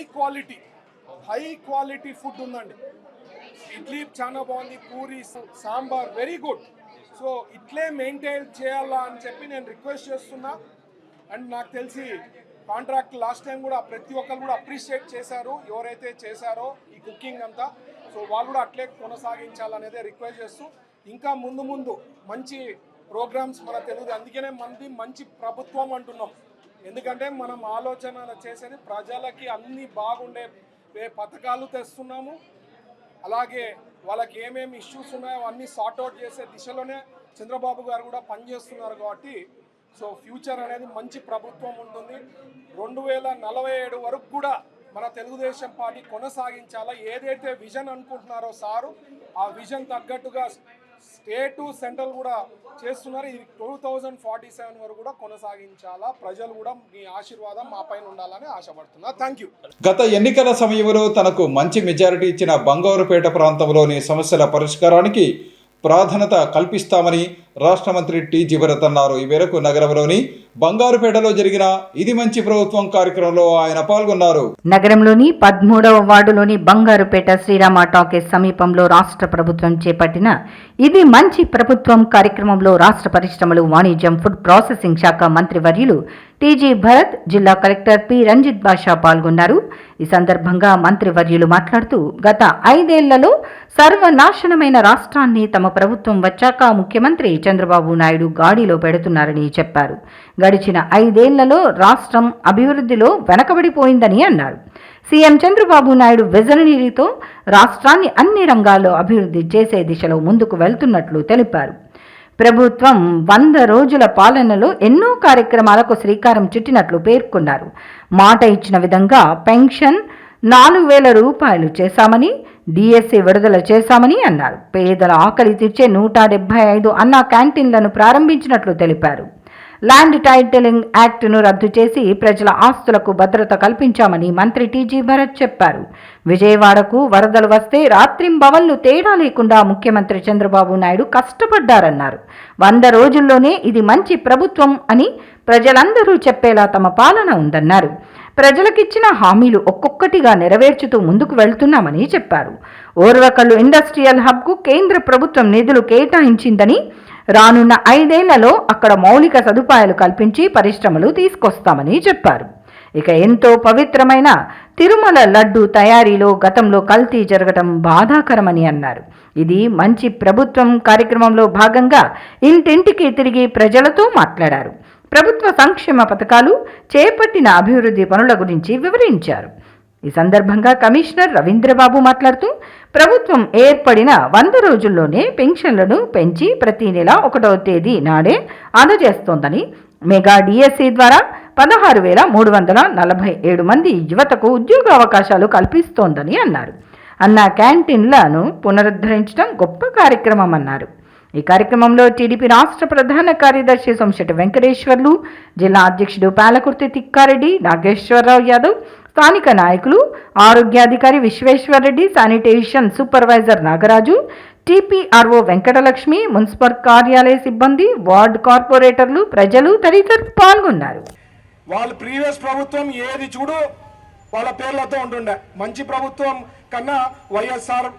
C: క్వాలిటీ ఫుడ్ ఉందండి. ఇడ్లీ చాలా బాగుంది, puri, sambar very good. So ఇట్లే మెయింటైన్ చేయాలా అని చెప్పి నేను రిక్వెస్ట్ చేస్తున్నా. అండ్ నాకు తెలిసి కాంట్రాక్ట్ లాస్ట్ టైం కూడా ప్రతి ఒక్కరు కూడా అప్రిషియేట్ చేశారు, ఎవరైతే చేశారో ఈ కుకింగ్ అంతా. సో వాళ్ళు కూడా అట్లే కొనసాగించాలనేదే రిక్వెస్ట్ చేస్తూ, ఇంకా ముందు మంచి ప్రోగ్రామ్స్ మన తెలుగు, అందుకనే మంది మంచి ప్రభుత్వం అంటున్నాం. ఎందుకంటే మనం ఆలోచన చేసేది ప్రజలకి అన్ని బాగుండే పథకాలు తెస్తున్నాము, అలాగే వాళ్ళకి ఏమేమి ఇష్యూస్ ఉన్నాయో అన్నీ సార్ట్అవుట్ చేసే దిశలోనే చంద్రబాబు గారు కూడా పనిచేస్తున్నారు. కాబట్టి సో ఫ్యూచర్ అనేది మంచి ప్రభుత్వం ఉంటుంది. 2047 వరకు కూడా మన తెలుగుదేశం పార్టీ కొనసాగించాలా. ఏదైతే విజన్ అనుకుంటున్నారో సారు, ఆ విజన్ తగ్గట్టుగా స్టేటు సెంట్రల్ కూడా చేస్తున్నారు. ఇది 2047 వరకు కూడా కొనసాగించాలా. ప్రజలు కూడా మీ ఆశీర్వాదం మా పైన ఉండాలని ఆశపడుతున్నా. Thank you.
A: గత ఎన్నికల సమయంలో తనకు మంచి మెజారిటీ ఇచ్చిన బంగారుపేట ప్రాంతంలోని సమస్యల పరిష్కారానికి ప్రాధాన్యత కల్పిస్తామని రాష్ట్ర మంత్రి టీజీ భరత్ అన్నారు. ఈ మేరకు నగరంలోని బంగారుపేటలో జరిగిన ఇది మంచి ప్రభుత్వం కార్యక్రమంలో ఆయన పాల్గొన్నారు.
B: నగరంలోని 13వ వార్డులోని బంగారుపేట శ్రీరామ టాకీస్ సమీపంలో రాష్ట్ర ప్రభుత్వం చేపట్టిన ఇది మంచి ప్రభుత్వం కార్యక్రమంలో రాష్ట్ర పరిశ్రమలు, వాణిజ్యం, ఫుడ్ ప్రాసెసింగ్ శాఖ మంత్రి వర్యులు టీజీ భరత్, జిల్లా కలెక్టర్ పి రంజిత్ బాషా పాల్గొన్నారు. ఈ సందర్భంగా మంత్రి వర్యులు మాట్లాడుతూ గత 5 ఏళ్లలో సర్వనాశనమైన రాష్ట్రాన్ని తమ ప్రభుత్వం వచ్చాక ముఖ్యమంత్రి చంద్రబాబు నాయుడు గాడిలో పెడుతున్నారని చెప్పారు. గడిచిన 5 ఏళ్లలో రాష్ట్రం అభివృద్ధిలో వెనకబడిపోయిందని అన్నారు. సీఎం చంద్రబాబు నాయుడు విజనరీతో రాష్ట్రాన్ని అన్ని రంగాల్లో అభివృద్ధి చేసే దిశలో ముందుకు వెళ్తున్నట్లు తెలిపారు. ప్రభుత్వం 100 రోజుల పాలనలో ఎన్నో కార్యక్రమాలకు శ్రీకారం చుట్టినట్లు పేర్కొన్నారు. మాట ఇచ్చిన విధంగా పెన్షన్ 4,000 రూపాయలు చేశామని, డిఎస్సి విడుదల చేశామని అన్నారు. పేదల ఆకలి తీర్చే 175 అన్నా క్యాంటీన్లను ప్రారంభించినట్లు తెలిపారు. ల్యాండ్ టైటిలింగ్ యాక్ట్ను రద్దు చేసి ప్రజల ఆస్తులకు భద్రత కల్పించామని మంత్రి టీజీ భరత్ చెప్పారు. విజయవాడకు వరదలు వస్తే రాత్రింబవళ్లు తేడా లేకుండా ముఖ్యమంత్రి చంద్రబాబు నాయుడు కష్టపడ్డారన్నారు. 100 రోజుల్లోనే ఇది మంచి ప్రభుత్వం అని ప్రజలందరూ చెప్పేలా తమ పాలన ఉందన్నారు. ప్రజలకిచ్చిన హామీలు ఒక్కొక్కటిగా నెరవేర్చుతూ ముందుకు వెళ్తున్నామని చెప్పారు. ఓర్వకల్లు ఇండస్ట్రియల్ హబ్కు కేంద్ర ప్రభుత్వం నిధులు కేటాయించిందని, రానున్న 5 ఏళ్లలో అక్కడ మౌలిక సదుపాయాలు కల్పించి పరిశ్రమలు తీసుకొస్తామని చెప్పారు. ఇక ఎంతో పవిత్రమైన తిరుమల లడ్డు తయారీలో గతంలో కల్తీ జరగడం బాధాకరమని అన్నారు. ఇది మంచి ప్రభుత్వం కార్యక్రమంలో భాగంగా ఇంటింటికి తిరిగి ప్రజలతో మాట్లాడారు. ప్రభుత్వ సంక్షేమ పథకాలు, చేపట్టిన అభివృద్ధి పనుల గురించి వివరించారు. ఈ సందర్భంగా కమిషనర్ రవీంద్రబాబు మాట్లాడుతూ ప్రభుత్వం ఏర్పడిన 100 రోజుల్లోనే పెన్షన్లను పెంచి ప్రతి నెల 1వ తేదీ నాడే అందజేస్తోందని, మెగా డిఎస్సి ద్వారా 16,347 మంది యువతకు ఉద్యోగ అవకాశాలు కల్పిస్తోందని అన్నారు. అన్న క్యాంటీన్లను పునరుద్ధరించడం గొప్ప కార్యక్రమం అన్నారు. ఈ కార్యక్రమంలో టీడీపీ రాష్ట్ర ప్రధాన కార్యదర్శి సోమశెట్టి వెంకటేశ్వర్లు, జిల్లా అధ్యక్షుడు పాలకుర్తి తిక్కారెడ్డి, నాగేశ్వరరావు యాదవ్, స్థానిక నాయకులు, ఆరోగ్యాధికారి Visweswara Reddy, sanitation supervisor Nagaraju, TPRO Venkatalakshmi, municipal కార్యాలయ సిబ్బంది, వార్డు కార్పొరేటర్లు, ప్రజలు తదితరులు పాల్గొన్నారు.
C: వాళ్ళ ప్రీవియస్ ప్రభుత్వం ఏది చూడు వాళ్ళ పేర్లతో ఉంటుండే. మంచి ప్రభుత్వం కన్నా వైఎస్ఆర్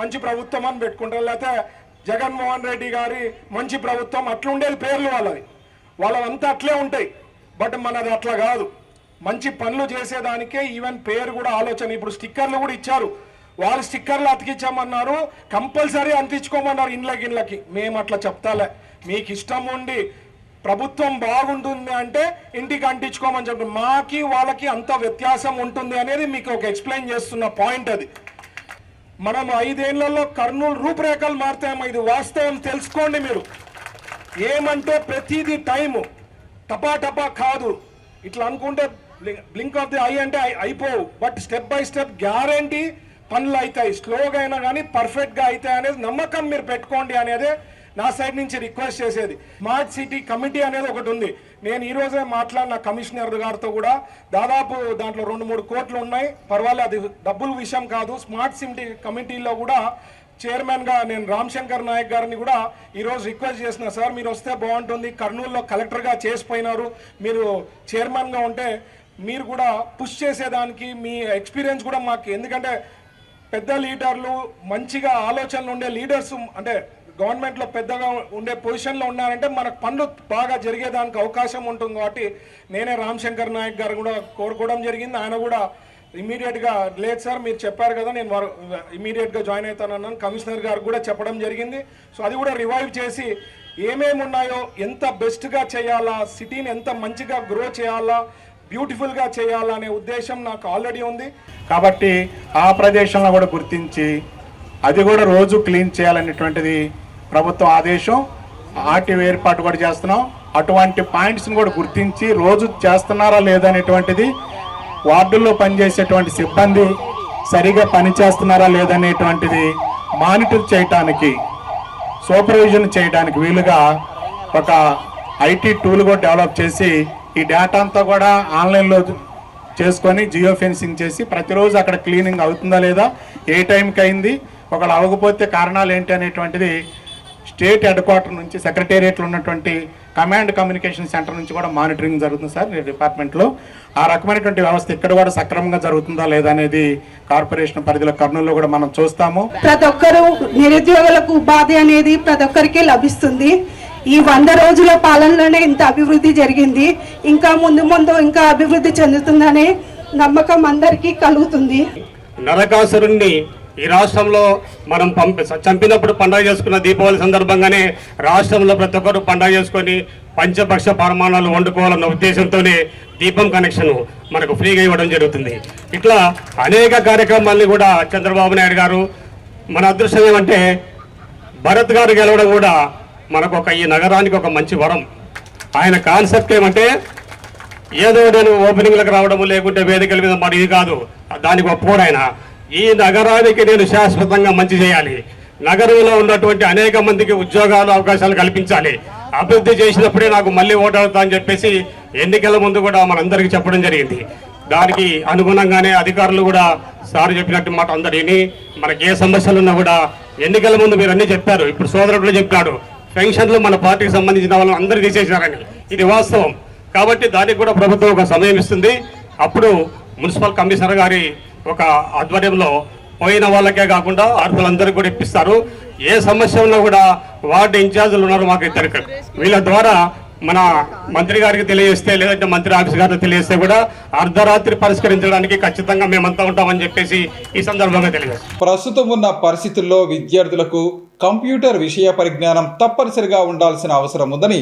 C: మంచి ప్రభుత్వం అని పెట్టుకుంటారు, లేకపోతే జగన్మోహన్ రెడ్డి గారి మంచి ప్రభుత్వం, అట్లుండేది పేర్లు వాళ్ళవంతా అట్లే ఉంటాయి. బట్ మనది అట్లా కాదు. మంచి పనులు చేసేదానికే ఈవెన్ పేరు కూడా ఆలోచన. ఇప్పుడు స్టిక్కర్లు కూడా ఇచ్చారు, వాళ్ళు స్టిక్కర్లు అతికించామన్నారు, కంపల్సరీ అంటించుకోమన్నారు ఇండ్లకి. మేము అట్లా చెప్తాలే, మీకు ఇష్టం ఉండి ప్రభుత్వం బాగుంటుంది అంటే ఇంటికి అంటించుకోమని చెప్తాం. మాకి వాళ్ళకి అంత వ్యత్యాసం ఉంటుంది అనేది మీకు ఒక ఎక్స్ప్లెయిన్ చేస్తున్న పాయింట్. అది మనం 5 ఏళ్లలో కర్నూలు రూపురేఖలు మారుతాయమ్మా, ఇది వాస్తవం తెలుసుకోండి మీరు. ఏమంటే ప్రతిదీ టైము టపా కాదు. ఇట్లా అనుకుంటే బ్లింక్ ఆఫ్ ది ఐ అంటే అయిపోవు. But step by step guarantee పనులు అవుతాయి. స్లోగా అయినా కానీ పర్ఫెక్ట్గా అవుతాయి అనేది నమ్మకం మీరు పెట్టుకోండి అనేదే నా సైడ్ నుంచి రిక్వెస్ట్ చేసేది. స్మార్ట్ సిటీ కమిటీ అనేది ఒకటి ఉంది. నేను ఈరోజే మాట్లాడిన కమిషనర్ గారితో కూడా, దాదాపు దాంట్లో 2-3 కోట్లు ఉన్నాయి. పర్వాలేదు, అది డబ్బుల విషయం కాదు. స్మార్ట్ సిటీ కమిటీలో కూడా చైర్మన్గా నేను రామశంకర్ నాయక్ గారిని కూడా ఈరోజు రిక్వెస్ట్ చేసిన, సార్ మీరు వస్తే బాగుంటుంది, కర్నూలులో కలెక్టర్గా చేసిపోయినారు, మీరు చైర్మన్గా ఉంటే మీరు కూడా పుష్ చేసేదానికి మీ ఎక్స్పీరియన్స్ కూడా మాకు, ఎందుకంటే పెద్ద లీడర్లు, మంచిగా ఆలోచనలు ఉండే లీడర్స్, అంటే గవర్నమెంట్లో పెద్దగా ఉండే పొజిషన్లో ఉన్నారంటే మనకు పనులు బాగా జరిగేదానికి అవకాశం ఉంటుంది. కాబట్టి నేనే రామశంకర్ నాయక్ గారు కూడా కోరుకోవడం జరిగింది. ఆయన కూడా ఇమీడియట్గా లేదు సార్ మీరు చెప్పారు కదా, నేను ఇమీడియట్గా జాయిన్ అవుతానన్నాను. కమిషనర్ గారు కూడా చెప్పడం జరిగింది. సో అది కూడా రివైవ్ చేసి ఏమేమి ఉన్నాయో ఎంత బెస్ట్గా చేయాలా, సిటీని ఎంత మంచిగా గ్రో చేయాలా, బ్యూటిఫుల్గా చేయాలా అనే ఉద్దేశం నాకు ఆల్రెడీ ఉంది.
E: కాబట్టి ఆ ప్రదేశంలో కూడా గుర్తించి అది కూడా రోజు క్లీన్ చేయాలనేటువంటిది ప్రభుత్వం ఆదేశం. ఆర్టీఓ ఏర్పాటు కూడా చేస్తున్నాం. అటువంటి పాయింట్స్ని కూడా గుర్తించి రోజు చేస్తున్నారా లేదా అనేటువంటిది, వార్డుల్లో పనిచేసేటువంటి సిబ్బంది సరిగా పనిచేస్తున్నారా లేదనేటువంటిది మానిటర్ చేయడానికి, సూపర్విజన్ చేయడానికి వీలుగా ఒక ఐటీ టూల్ కూడా డెవలప్ చేసి ఈ డేటా అంతా కూడా ఆన్లైన్లో చేసుకొని జియో ఫెన్సింగ్ చేసి ప్రతిరోజు అక్కడ క్లీనింగ్ అవుతుందా లేదా, ఏ టైంకి అయింది, ఒకళ్ళు అవ్వకపోతే కారణాలు ఏంటి అనేటువంటిది స్టేట్ హెడ్ క్వార్టర్ నుంచి సెక్రటేరియట్లో ఉన్నటువంటి కమాండ్ కమ్యూనికేషన్ సెంటర్ నుంచి కూడా మానిటరింగ్ జరుగుతుంది సార్ డిపార్ట్మెంట్లో. ఆ రకమైనటువంటి వ్యవస్థ ఇక్కడ కూడా సక్రమంగా జరుగుతుందా లేదా అనేది కార్పొరేషన్ పరిధిలో కర్నూలులో కూడా మనం చూస్తాము.
H: ప్రతి ఒక్కరు నిరుద్యోగులకు ఉపాధి అనేది ప్రతి ఒక్కరికి లభిస్తుంది. ఈ 100 రోజుల పాలనలోనే ఇంత అభివృద్ధి జరిగింది. ఇంకా ముందు ముందు ఇంకా అభివృద్ధి చెందుతుందనే నమ్మకం అందరికీ కలుగుతుంది.
G: నరకాసురుణ్ణి ఈ రాష్ట్రంలో మనం చంపినప్పుడు పండుగ చేసుకున్న దీపావళి సందర్భంగానే రాష్ట్రంలో ప్రతి ఒక్కరు పండుగ చేసుకొని పంచపక్ష పరిమాణాలు వండుకోవాలన్న ఉద్దేశంతోనే దీపం కనెక్షన్ మనకు ఫ్రీగా ఇవ్వడం జరుగుతుంది. ఇట్లా అనేక కార్యక్రమాల్ని కూడా చంద్రబాబు నాయుడు గారు, మన అదృష్టం ఏమంటే భరత్ గారు గెలవడం కూడా మనకు ఈ నగరానికి ఒక మంచి వరం. ఆయన కాన్సెప్ట్ ఏమంటే ఏదో నేను ఓపెనింగ్లకు రావడము లేకుంటే వేదికల మీద మరి ఇది కాదు, దానికి ఒప్పుకోడు ఆయన. ఈ నగరానికి నేను శాశ్వతంగా మంచి చేయాలి, నగరంలో ఉన్నటువంటి అనేక మందికి ఉద్యోగాలు అవకాశాలు కల్పించాలి, అభివృద్ధి చేసినప్పుడే నాకు మళ్ళీ ఓటవుతా అని చెప్పేసి ఎన్నికల ముందు కూడా మనందరికీ చెప్పడం జరిగింది. దానికి అనుగుణంగానే అధికారులు కూడా సార్ చెప్పినట్టు మాట అందరు విని మనకి ఏ సమస్యలు ఉన్నా కూడా ఎన్నికల ముందు మీరు అన్నీ చెప్పారు. ఇప్పుడు సోదరుడు చెప్పాడు పెన్షన్లు మన పార్టీకి సంబంధించిన వాళ్ళని అందరూ తీసేశారని. ఇది వాస్తవం. కాబట్టి దానికి కూడా ప్రభుత్వం ఒక సమయం ఇస్తుంది. అప్పుడు మున్సిపల్ కమిషనర్ గారి ఒక ఆధ్వర్యంలో పోయిన వాళ్ళకే కాకుండా అర్హులందరికీ కూడా ఇప్పిస్తారు. ఏ సమస్య ఉన్నా కూడా వార్డు ఇన్ఛార్జీలు ఉన్నారు మాకు ఇద్దరికి, వీళ్ళ ద్వారా మన మంత్రి గారికి తెలియజేస్తే లేదంటే మంత్రి ఆఫీస్ గారికి తెలియజేస్తే కూడా అర్ధరాత్రి పరిష్కరించడానికి ఖచ్చితంగా మేమంతా ఉంటామని చెప్పేసి ఈ సందర్భంగా తెలియజేస్తాం.
A: ప్రస్తుతం ఉన్న పరిస్థితుల్లో విద్యార్థులకు కంప్యూటర్ విషయ పరిజ్ఞానం తప్పనిసరిగా ఉండాల్సిన అవసరం ఉందని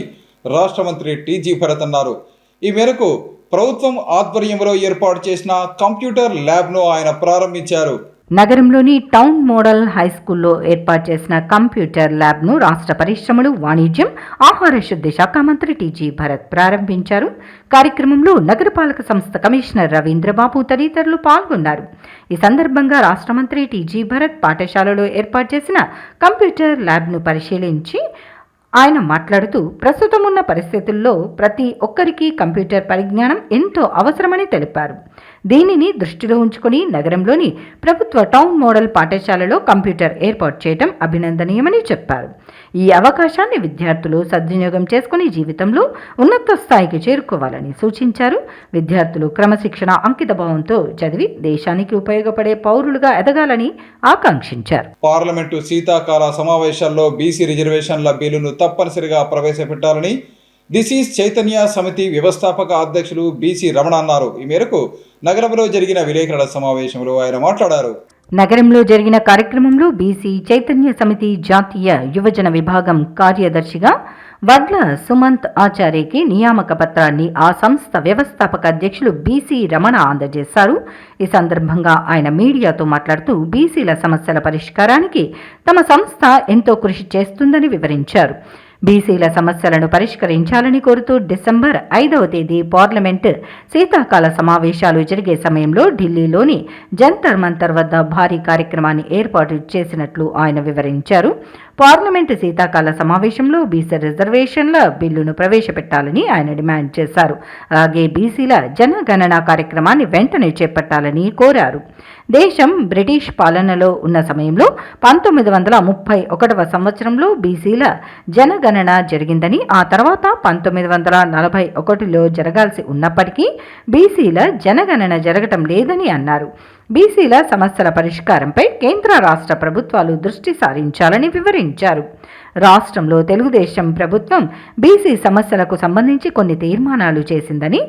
A: రాష్ట్ర మంత్రి టీజీ భరత్ అన్నారు. ఈ మేరకు ప్రభుత్వం ఆధ్వర్యంలో ఏర్పాటు చేసిన కంప్యూటర్ ల్యాబ్ను ఆయన ప్రారంభించారు.
B: నగరంలోని టౌన్ మోడల్ హైస్కూల్లో ఏర్పాటు చేసిన కంప్యూటర్ ల్యాబ్ను రాష్ట్ర పరిశ్రమలు, వాణిజ్యం, ఆహార శుద్ధి శాఖ మంత్రి టీజీ భరత్ ప్రారంభించారు. కార్యక్రమంలో నగరపాలక సంస్థ కమిషనర్ రవీంద్రబాబు తదితరులు పాల్గొన్నారు. ఈ సందర్భంగా రాష్ట్ర మంత్రి టీజీ భరత్ పాఠశాలలో ఏర్పాటు చేసిన కంప్యూటర్ ల్యాబ్ను పరిశీలించి ఆయన మాట్లాడుతూ ప్రస్తుతం ఉన్న పరిస్థితుల్లో ప్రతి ఒక్కరికి కంప్యూటర్ పరిజ్ఞానం ఎంతో అవసరమని తెలిపారు. దీనిని దృష్టిలో ఉంచుకొని నగరంలోని ప్రభుత్వ టౌన్ మోడల్ పాఠశాలలో కంప్యూటర్ ఏర్పాటు చేయడం అభినందనీయమని చెప్పారు. ఈ అవకాశాన్ని విద్యార్థులు సద్వినియోగం చేసుకుని జీవితంలో ఉన్నత స్థాయికి చేరుకోవాలని సూచించారు. విద్యార్థులు క్రమశిక్షణ, అంకితభావంతో చదివి దేశానికి ఉపయోగపడే పౌరులుగా ఎదగాలని ఆకాంక్షించారు.
A: పార్లమెంటు శీతాకాల సమావేశాల్లో బీసీ రిజర్వేషన్ల బిల్లును తప్పనిసరిగా ప్రవేశపెట్టాలని దిశీస్ చైతన్య సమితి వ్యవస్థాపక అధ్యక్షులు బీసీ రమణ అన్నారు. ఈ మేరకు నగరంలో జరిగిన విలేకరుల సమావేశంలో ఆయన మాట్లాడారు.
B: నగరంలో జరిగిన కార్యక్రమంలో బీసీ చైతన్య సమితి జాతీయ యువజన విభాగం కార్యదర్శిగా వడ్ల సుమంత్ ఆచార్యకి నియామక పత్రాన్ని ఆ సంస్థ వ్యవస్థాపక అధ్యక్షులు బీసీ రమణ అందజేశారు. ఈ సందర్భంగా ఆయన మీడియాతో మాట్లాడుతూ బీసీల సమస్యల పరిష్కారానికి తమ సంస్థ ఎంతో కృషి చేస్తుందని వివరించారు. బీసీల సమస్యలను పరిష్కరించాలని కోరుతూ డిసెంబర్ 5వ తేదీ పార్లమెంటు శీతాకాల సమావేశాలు జరిగే సమయంలో ఢిల్లీలోని జంతర్ మంతర్ వద్ద భారీ కార్యక్రమాన్ని ఏర్పాటు చేసినట్లు ఆయన వివరించారు. పార్లమెంటు శీతాకాల సమావేశంలో బీసీ రిజర్వేషన్ల బిల్లును ప్రవేశపెట్టాలని ఆయన డిమాండ్ చేశారు. అలాగే బీసీల జనగణన కార్యక్రమాన్ని వెంటనే చేపట్టాలని కోరారు. దేశం బ్రిటిష్ పాలనలో ఉన్న సమయంలో 1931వ సంవత్సరంలో బీసీల జనగణన జరిగిందని, ఆ తర్వాత 1941లో జరగాల్సి ఉన్నప్పటికీ బీసీల జనగణన జరగటం లేదని అన్నారు. బీసీల సమస్యల పరిష్కారంపై కేంద్ర రాష్ట్ర ప్రభుత్వాలు దృష్టి సారించాలని వివరించారు. రాష్ట్రంలో తెలుగుదేశం ప్రభుత్వం బీసీ సమస్యలకు సంబంధించి కొన్ని తీర్మానాలు చేసిందని,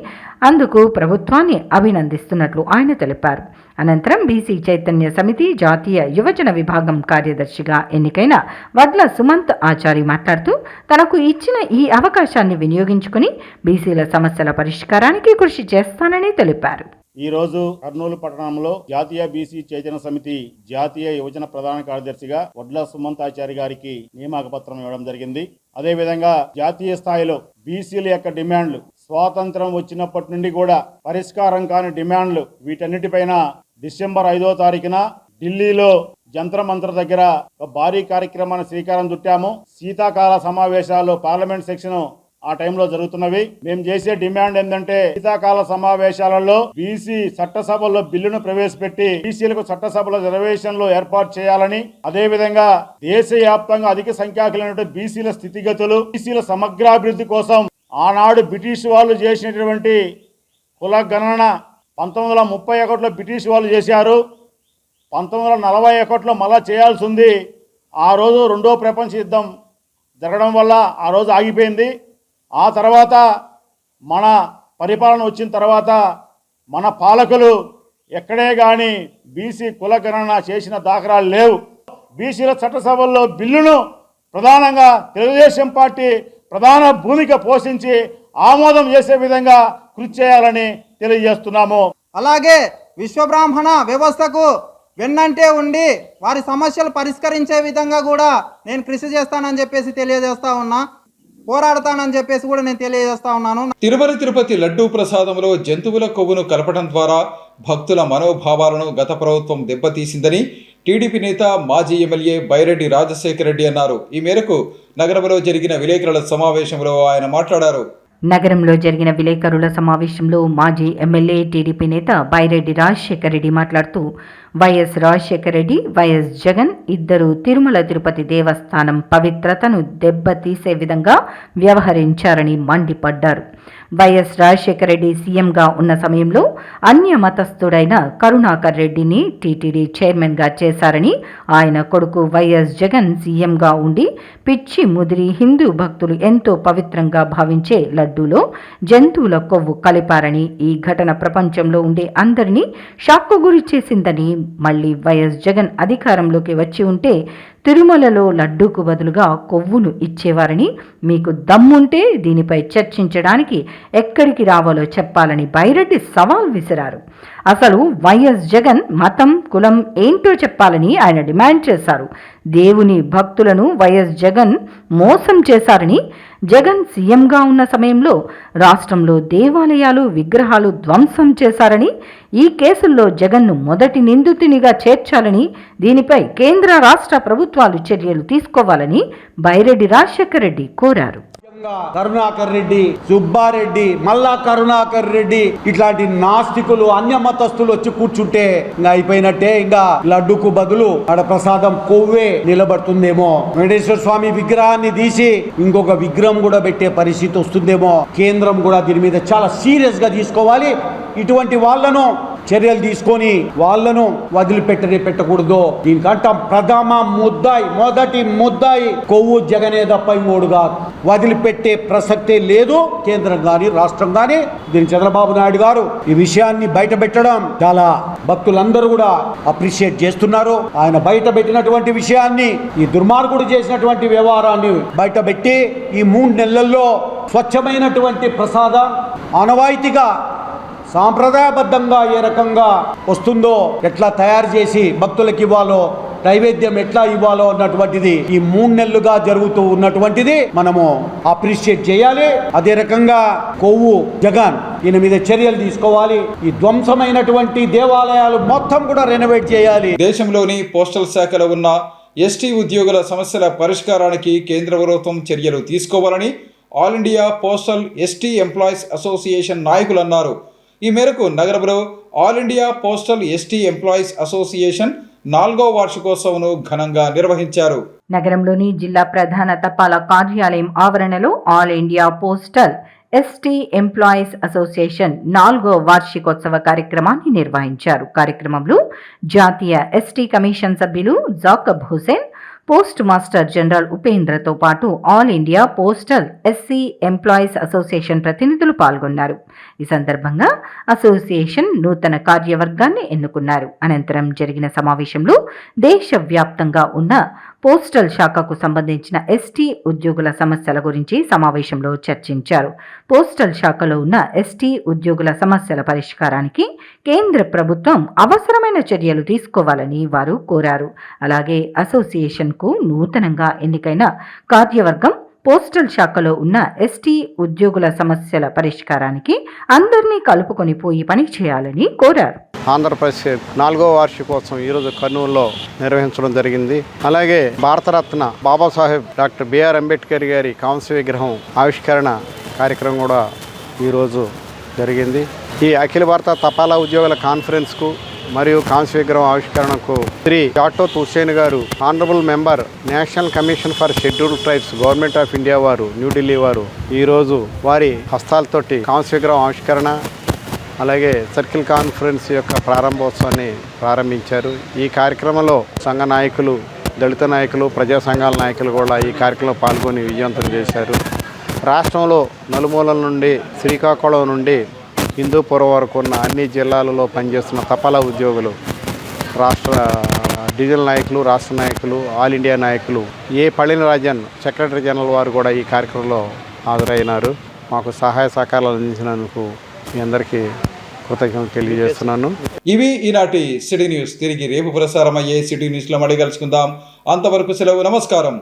B: అందుకు ప్రభుత్వాన్ని అభినందిస్తున్నట్లు ఆయన తెలిపారు. అనంతరం బీసీ చైతన్య సమితి జాతీయ యువజన విభాగం కార్యదర్శిగా ఎన్నికైన వడ్ల సుమంత్ ఆచారి మాట్లాడుతూ, తనకు ఇచ్చిన ఈ అవకాశాన్ని వినియోగించుకుని బీసీల సమస్యల పరిష్కారానికి కృషి చేస్తానని తెలిపారు.
E: ఈరోజు కర్నూలు పట్టణంలో జాతీయ బీసీ చైతన్య సమితి జాతీయ యువజన ప్రధాన కార్యదర్శిగా వడ్ల సుమంతాచారి గారికి నియామక పత్రం ఇవ్వడం జరిగింది. అదేవిధంగా జాతీయ స్థాయిలో బీసీల యొక్క డిమాండ్లు స్వాతంత్రం వచ్చినప్పటి నుండి కూడా పరిష్కారం కాని డిమాండ్లు, వీటన్నిటిపైన డిసెంబర్ 5వ తారీఖున ఢిల్లీలో జంతర్ మంతర్ దగ్గర ఒక భారీ కార్యక్రమాన్ని శ్రీకారం చుట్టాము. శీతాకాల సమావేశాలు పార్లమెంట్ సెక్షన్ ఆ టైంలో జరుగుతున్నవి. మేము చేసే డిమాండ్ ఏంటంటే, శీతాకాల సమావేశాలలో బీసీ చట్టసభలో బిల్లును ప్రవేశపెట్టి బీసీలకు చట్టసభలో రిజర్వేషన్లు ఏర్పాటు చేయాలని, అదేవిధంగా దేశవ్యాప్తంగా అధిక సంఖ్యాకులైన బీసీల స్థితిగతులు, బీసీల సమగ్రాభివృద్ధి కోసం ఆనాడు బ్రిటిష్ వాళ్ళు చేసినటువంటి కుల గణన 1931లో బ్రిటిష్ వాళ్ళు చేశారు. 1941లో మళ్ళా చేయాల్సి ఉంది. ఆ రోజు రెండో ప్రపంచ యుద్ధం జరగడం వల్ల ఆ రోజు ఆగిపోయింది. ఆ తర్వాత మన పరిపాలన వచ్చిన తర్వాత మన పాలకులు ఎక్కడే కానీ బీసీ కులగణన చేసిన దాఖలాలు లేవు. బీసీల చట్టసభల్లో బిల్లును ప్రధానంగా తెలుగుదేశం పార్టీ ప్రధాన భూమిక పోషించి ఆమోదం చేసే విధంగా కృషి చేయాలని తెలియజేస్తున్నాము.
J: అలాగే విశ్వబ్రాహ్మణ వ్యవస్థకు వెన్నంటే ఉండి వారి సమస్యలు పరిష్కరించే విధంగా కూడా నేను కృషి చేస్తానని చెప్పేసి తెలియజేస్తా ఉన్నా, పోరాడతానని చెప్పేసి కూడా నేను తెలియజేస్తా ఉన్నాను.
A: తిరుపతి లడ్డూ ప్రసాదంలో జంతువుల కొవ్వును కలపడం ద్వారా భక్తుల మనోభావాలను గత ప్రభుత్వం దెబ్బతీసిందని టీడీపీ నేత మాజీ ఎమ్మెల్యే బైరెడ్డి రాజశేఖర రెడ్డి అన్నారు. ఈ మేరకు నగరంలో జరిగిన విలేకరుల సమావేశంలో ఆయన మాట్లాడారు.
B: నగరంలో జరిగిన విలేకరుల సమావేశంలో మాజీ ఎమ్మెల్యే టీడీపీ నేత బైరెడ్డి రాజశేఖర రెడ్డి మాట్లాడుతూ, వైఎస్ రాజశేఖర రెడ్డి, వైఎస్ జగన్ ఇద్దరు తిరుమల తిరుపతి దేవస్థానం పవిత్రతను దెబ్బతీసే విధంగా వ్యవహరించారని మండిపడ్డారు. వైఎస్ రాజశేఖర రెడ్డి సీఎంగా ఉన్న సమయంలో అన్య మతస్థుడైన కరుణాకర్ రెడ్డిని టీటీడీ చైర్మన్గా చేశారని, ఆయన కొడుకు వైఎస్ జగన్ సీఎంగా ఉండి పిచ్చి ముదిరి హిందూ భక్తులు ఎంతో పవిత్రంగా భావించే లడ్డూలో జంతువుల కొవ్వు కలిపారని, ఈ ఘటన ప్రపంచంలో ఉండే అందరినీ షాక్కు గురి చేసిందని, మళ్ళీ వైఎస్ జగన్ అధికారంలోకి వచ్చి ఉంటే తిరుమలలో లడ్డూకు బదులుగా కొవ్వును ఇచ్చేవారని, మీకు దమ్ముంటే దీనిపై చర్చించడానికి ఎక్కడికి రావాలో చెప్పాలని బైరెడ్డి సవాల్ విసిరారు. అసలు వైఎస్ జగన్ మతం, కులం ఏంటో చెప్పాలని ఆయన డిమాండ్ చేశారు. దేవుని భక్తులను వైఎస్ జగన్ మోసం చేశారని, జగన్ సీఎంగా ఉన్న సమయంలో రాష్ట్రంలో దేవాలయాలు, విగ్రహాలు ధ్వంసం చేశారని, ఈ కేసుల్లో జగన్ను మొదటి నిందితునిగా చేర్చాలని, దీనిపై కేంద్ర రాష్ట్ర ప్రభుత్వాలు చర్యలు తీసుకోవాలని బైరెడ్డి రాజశేఖర రెడ్డి కోరారు.
K: కరుణాకర్ రెడ్డి, సుబ్బారెడ్డి, మల్లా కరుణాకర్ రెడ్డి ఇట్లాంటి నాస్తికులు, అన్య మతస్థులు వచ్చి కూర్చుంటే ఇంకా అయిపోయినట్టే. ఇంకా లడ్డుకు బదులు ఆడ ప్రసాదం కొవ్వే నిలబడుతుందేమో. వెంకటేశ్వర స్వామి విగ్రహాన్ని తీసి ఇంకొక విగ్రహం కూడా పెట్టే పరిస్థితి వస్తుందేమో. కేంద్రం కూడా దీని మీద చాలా సీరియస్ గా తీసుకోవాలి. ఇటువంటి వాళ్లను చర్యలు తీసుకొని వాళ్ళను పెట్టకూడదు. దీనికంట మొదటి ముద్దాయి కొవ్వు జగనే తప్ప ఇంకోడుగా వదిలిపెట్టే ప్రసక్తే లేదు. కేంద్రం గాని రాష్ట్రం గాని దీని చంద్రబాబు నాయుడు గారు ఈ విషయాన్ని బయట పెట్టడం చాలా భక్తులందరూ కూడా అప్రిషియేట్ చేస్తున్నారు. ఆయన బయట పెట్టినటువంటి విషయాన్ని, ఈ దుర్మార్గుడు చేసినటువంటి వ్యవహారాన్ని బయట పెట్టి ఈ 3 నెలల్లో స్వచ్ఛమైనటువంటి ప్రసాదం ఆనవాయితీగా సాంప్రదాయబద్ధంగా ఏ రకంగా వస్తుందో, ఎట్లా తయారు చేసి భక్తులకు ఇవ్వాలో, నైవేద్యం ఎట్లా ఇవ్వాలో అన్నటువంటిది ఈ 3 నెలలుగా జరుగుతూ ఉన్నటువంటిది మనము అప్రిషియేట్ చేయాలి. అదే రకంగా కొవ్వు జగన్ ఈయన మీద చర్యలు తీసుకోవాలి. ఈ ధ్వంసమైనటువంటి దేవాలయాలు మొత్తం కూడా రెనోవేట్ చేయాలి.
A: దేశంలోని పోస్టల్ శాఖలో ఉన్న ఎస్టీ ఉద్యోగుల సమస్యల పరిష్కారానికి కేంద్ర ప్రభుత్వం చర్యలు తీసుకోవాలని all India postal ST employees association నాయకులు అన్నారు. ఈ మేరకు నగరంలో all India postal ST employees association 4వ వార్షికోత్సవం ఘనంగా నిర్వహించారు.
B: నగరంలోని జిల్లా ప్రధాన తపాలా కార్యాలయం ఆవరణలో all India postal ST employees association 4వ వార్షికోత్సవ కార్యక్రమాన్ని నిర్వహించారు. కార్యక్రమంలో జాతీయ ఎస్టీ కమిషన్ సభ్యులు Jacob Hussain, post master general ఉపేంద్రతో పాటు all India postal SC employees association ప్రతినిధులు పాల్గొన్నారు. ఈ సందర్భంగా అసోసియేషన్ నూతన కార్యవర్గాన్ని ఎన్నుకున్నారు. అనంతరం జరిగిన సమావేశంలో దేశవ్యాప్తంగా ఉన్న పోస్టల్ శాఖకు సంబంధించిన ఎస్టీ ఉద్యోగుల సమస్యల గురించి సమావేశంలో చర్చించారు. పోస్టల్ శాఖలో ఉన్న ఎస్టీ ఉద్యోగుల సమస్యల పరిష్కారానికి కేంద్ర ప్రభుత్వం అవసరమైన చర్యలు తీసుకోవాలని వారు కోరారు. అలాగే అసోసియేషన్కు నూతనంగా ఎన్నికైన కార్యవర్గం పోస్టల్ శాఖలో ఉన్న ఎస్టీ ఉద్యోగుల సమస్యల పరిష్కారానికి అందరినీ కలుపుకొని పోయి పని చేయాలని కోరారు.
L: ఆంధ్రప్రదేశ్ 4వ వార్షికోత్సవం ఈరోజు కర్నూలులో నిర్వహించడం జరిగింది. అలాగే భారతరత్న బాబాసాహెబ్ డాక్టర్ బిఆర్ అంబేద్కర్ గారి కాంస్య విగ్రహం ఆవిష్కరణ కార్యక్రమం కూడా ఈరోజు జరిగింది. ఈ అఖిల భారత తపాలా ఉద్యోగుల కాన్ఫరెన్స్కు మరియు కాంస్య విగ్రహం ఆవిష్కరణకు శ్రీ జాటోత్ హుస్సేన్ గారు, honourable member national commission for scheduled tribes government of India వారు, న్యూఢిల్లీ వారు ఈరోజు వారి హస్తాలతోటి కాంస్య విగ్రహం ఆవిష్కరణ అలాగే సర్కిల్ కాన్ఫరెన్స్ యొక్క ప్రారంభోత్సవాన్ని ప్రారంభించారు. ఈ కార్యక్రమంలో సంఘ నాయకులు, దళిత నాయకులు, ప్రజా సంఘాల నాయకులు కూడా ఈ కార్యక్రమంలో పాల్గొని విజయవంతం చేశారు. రాష్ట్రంలో నలుమూలల నుండి, శ్రీకాకుళం నుండి హిందూపురం వరకు ఉన్న అన్ని జిల్లాలలో పనిచేస్తున్న తపాలా ఉద్యోగులు, రాష్ట్ర డివిజనల్ నాయకులు, రాష్ట్ర నాయకులు, ఆల్ ఇండియా నాయకులు, ఏ పళిన రాజన్ సెక్రటరీ జనరల్ వారు కూడా ఈ కార్యక్రమంలో హాజరైనారు. మాకు సహాయ సహకారాలు అందించినందుకు మీ అందరికీ కృతజ్ఞతలు తెలియజేస్తున్నాను.
A: ఇవి ఈనాటి సిటీ న్యూస్. తిరిగి రేపు ప్రసారం అయ్యే సిటీ న్యూస్లో మళ్ళీ కలుసుకుందాం. అంతవరకు సెలవు. నమస్కారం.